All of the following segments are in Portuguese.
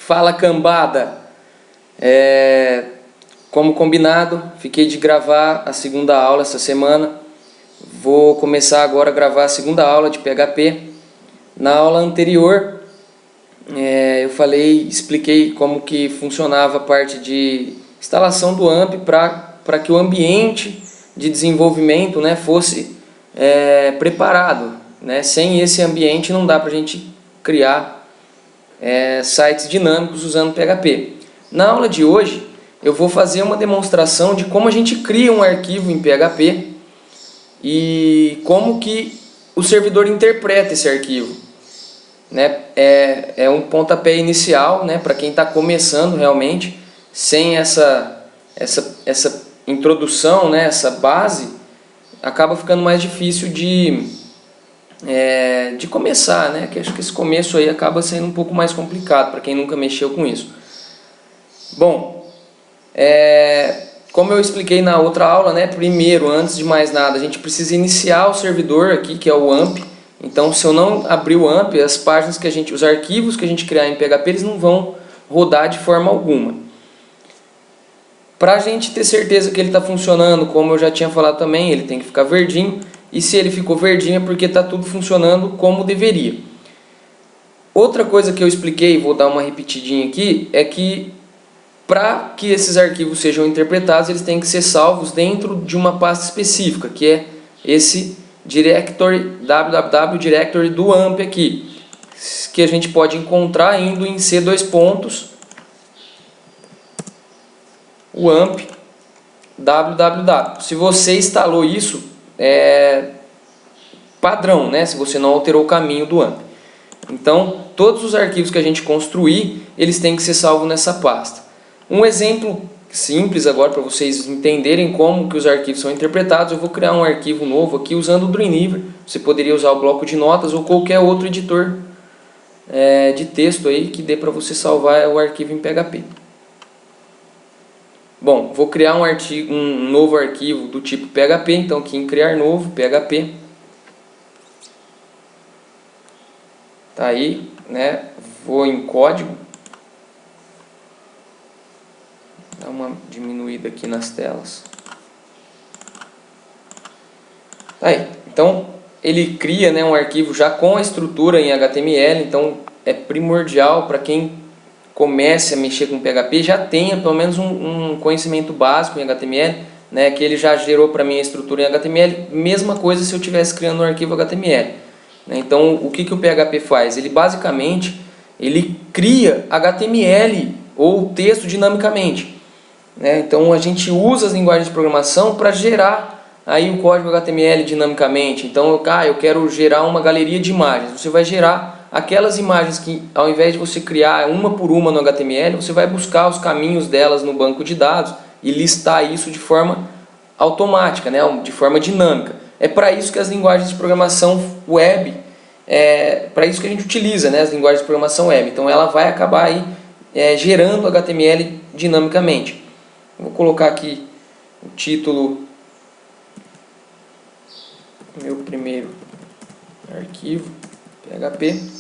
Fala, cambada! Como combinado, fiquei de gravar a segunda aula essa semana. Vou começar agora a gravar a segunda aula de PHP. Na aula anterior, expliquei como que funcionava a parte de instalação do AMP para que o ambiente de desenvolvimento, né, fosse preparado, né? Sem esse ambiente não dá para a gente criar sites dinâmicos usando PHP. Na aula de hoje eu vou fazer uma demonstração de como a gente cria um arquivo em PHP e como que o servidor interpreta esse arquivo, né? É um pontapé inicial, né, para quem está começando realmente. Sem essa introdução, né, essa base, acaba ficando mais difícil de começar, né? Que acho que esse começo aí acaba sendo um pouco mais complicado para quem nunca mexeu com isso. Bom, como eu expliquei na outra aula, né? Primeiro, antes de mais nada, a gente precisa iniciar o servidor aqui, que é o AMP. Então, se eu não abrir o AMP, os arquivos que a gente criar em PHP, eles não vão rodar de forma alguma. Para a gente ter certeza que ele está funcionando, como eu já tinha falado também, ele tem que ficar verdinho. E se ele ficou verdinho é porque está tudo funcionando como deveria. Outra coisa que eu expliquei, vou dar uma repetidinha aqui, é que para que esses arquivos sejam interpretados, eles têm que ser salvos dentro de uma pasta específica, que é esse directory, www directory do AMP aqui, que a gente pode encontrar indo em C2 pontos, o AMP www. Se você instalou isso, é padrão, né? Se você não alterou o caminho do AMP. Então, todos os arquivos que a gente construir, eles têm que ser salvos nessa pasta. Um exemplo simples agora para vocês entenderem como que os arquivos são interpretados. Eu vou criar um arquivo novo aqui usando o Dreamweaver. Você poderia usar o bloco de notas ou qualquer outro editor de texto aí que dê para você salvar o arquivo em PHP. Bom, vou criar um novo arquivo do tipo PHP, então aqui em criar novo, PHP. Tá aí, né? Vou em código. Dar uma diminuída aqui nas telas. Tá aí. Então, ele cria, né, um arquivo já com a estrutura em HTML, então é primordial para quem comece a mexer com PHP, já tenha pelo menos um conhecimento básico em HTML, né, que ele já gerou para mim a estrutura em HTML, mesma coisa se eu estivesse criando um arquivo HTML. Né? Então, o que o PHP faz? Ele basicamente cria HTML ou texto dinamicamente. Né? Então, a gente usa as linguagens de programação para gerar aí o código HTML dinamicamente. Então, eu quero gerar uma galeria de imagens. Você vai gerar aquelas imagens que, ao invés de você criar uma por uma no HTML, você vai buscar os caminhos delas no banco de dados e listar isso de forma automática, né? De forma dinâmica. É para isso que as linguagens de programação web, para isso que a gente utiliza, né? As linguagens de programação web. Então ela vai acabar aí gerando HTML dinamicamente. Vou colocar aqui o título, meu primeiro arquivo, PHP.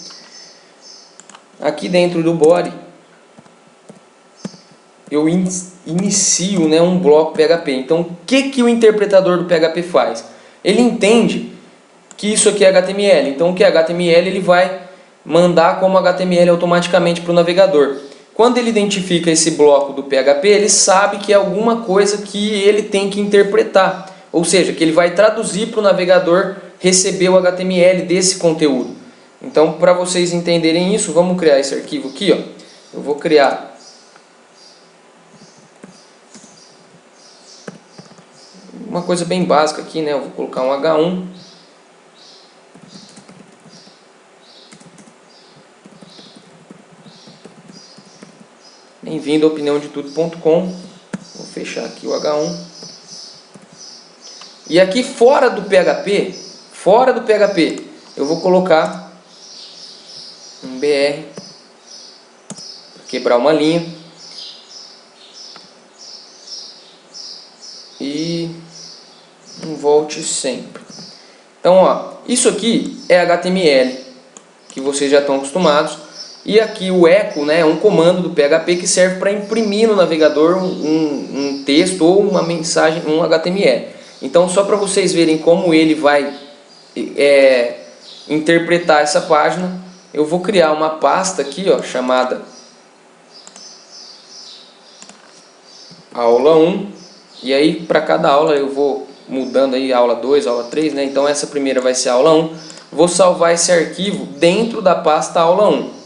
Aqui dentro do body eu inicio, né, um bloco PHP. Então o que o interpretador do PHP faz? Ele entende que isso aqui é HTML. Então o que é HTML ele vai mandar como HTML automaticamente para o navegador. Quando ele identifica esse bloco do PHP, ele sabe que é alguma coisa que ele tem que interpretar. Ou seja, que ele vai traduzir para o navegador receber o HTML desse conteúdo. Então, para vocês entenderem isso, vamos criar esse arquivo aqui, ó. Eu vou criar uma coisa bem básica aqui, né? Eu vou colocar um H1. Bem-vindo a opiniãodetudo.com. Vou fechar aqui o H1. E aqui fora do PHP, eu vou colocar um BR, quebrar uma linha e um volte sempre. Então, ó, isso aqui é HTML que vocês já estão acostumados E aqui o echo, né, é um comando do PHP que serve para imprimir no navegador um texto ou uma mensagem, um HTML. Então, só para vocês verem como ele vai interpretar essa página, eu vou criar uma pasta aqui, ó, chamada aula 1. E aí, para cada aula eu vou mudando aí, aula 2, aula 3, né? Então essa primeira vai ser a aula 1. Vou salvar esse arquivo dentro da pasta aula 1.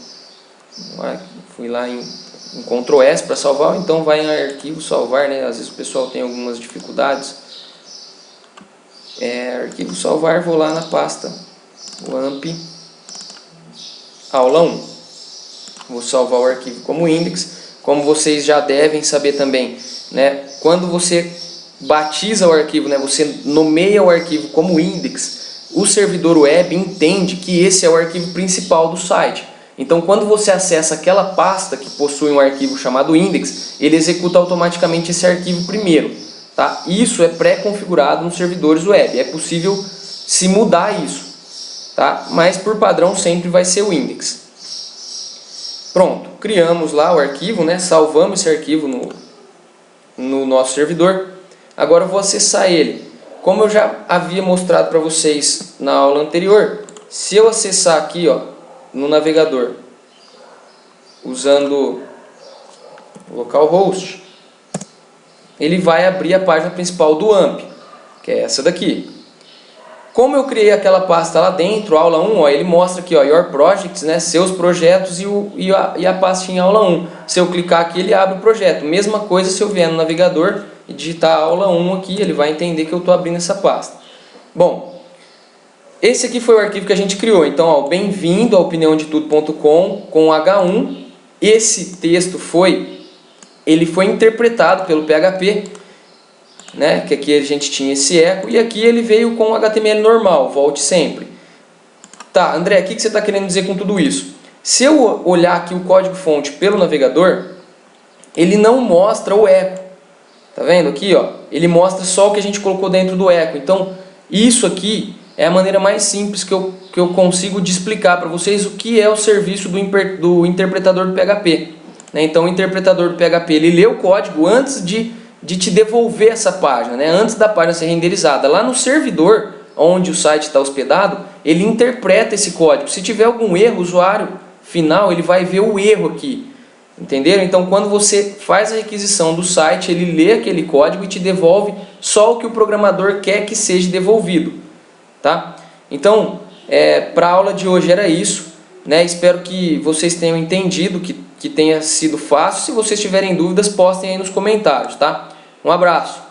Fui lá em Ctrl S para salvar, então vai em arquivo, salvar, né? Às vezes o pessoal tem algumas dificuldades. Arquivo salvar, vou lá na pasta WAMP aula 1. Vou salvar o arquivo como index. Como vocês já devem saber também, né? Quando você batiza o arquivo, né? Você nomeia o arquivo como index, o servidor web entende que esse é o arquivo principal do site. Então, quando você acessa aquela pasta que possui um arquivo chamado index, ele executa automaticamente esse arquivo primeiro. Tá? Isso é pré-configurado nos servidores web. É possível se mudar isso, tá? Mas por padrão sempre vai ser o index. Pronto, criamos lá o arquivo, né? Salvamos esse arquivo no nosso servidor. Agora eu vou acessar ele. Como eu já havia mostrado para vocês na aula anterior, se eu acessar aqui, ó, no navegador, usando localhost, ele vai abrir a página principal do AMP, que é essa daqui. Como eu criei aquela pasta lá dentro, aula 1, ó, ele mostra aqui, ó, Your Projects, né, seus projetos e a pastinha aula 1. Se eu clicar aqui, ele abre o projeto. Mesma coisa se eu vier no navegador e digitar aula 1 aqui, ele vai entender que eu estou abrindo essa pasta. Bom, esse aqui foi o arquivo que a gente criou. Então, ó, bem-vindo a opiniãodetudo.com com H1. Esse texto foi interpretado pelo PHP, né? Que aqui a gente tinha esse eco e aqui ele veio com HTML normal, volte sempre. Tá, André, o que você está querendo dizer com tudo isso? Se eu olhar aqui o código-fonte pelo navegador, ele não mostra o eco. Tá vendo aqui, ó? Ele mostra só o que a gente colocou dentro do eco. Então, isso aqui é a maneira mais simples que eu consigo de explicar para vocês o que é o serviço do interpretador do PHP. Né? Então, o interpretador do PHP, ele lê o código antes de te devolver essa página, né? Antes da página ser renderizada. Lá no servidor, onde o site está hospedado, ele interpreta esse código. Se tiver algum erro, o usuário final ele vai ver o erro aqui. Entenderam? Então, quando você faz a requisição do site, ele lê aquele código e te devolve só o que o programador quer que seja devolvido. Tá? Então, para a aula de hoje era isso. Né? Espero que vocês tenham entendido, que tenha sido fácil. Se vocês tiverem dúvidas, postem aí nos comentários. Tá? Um abraço!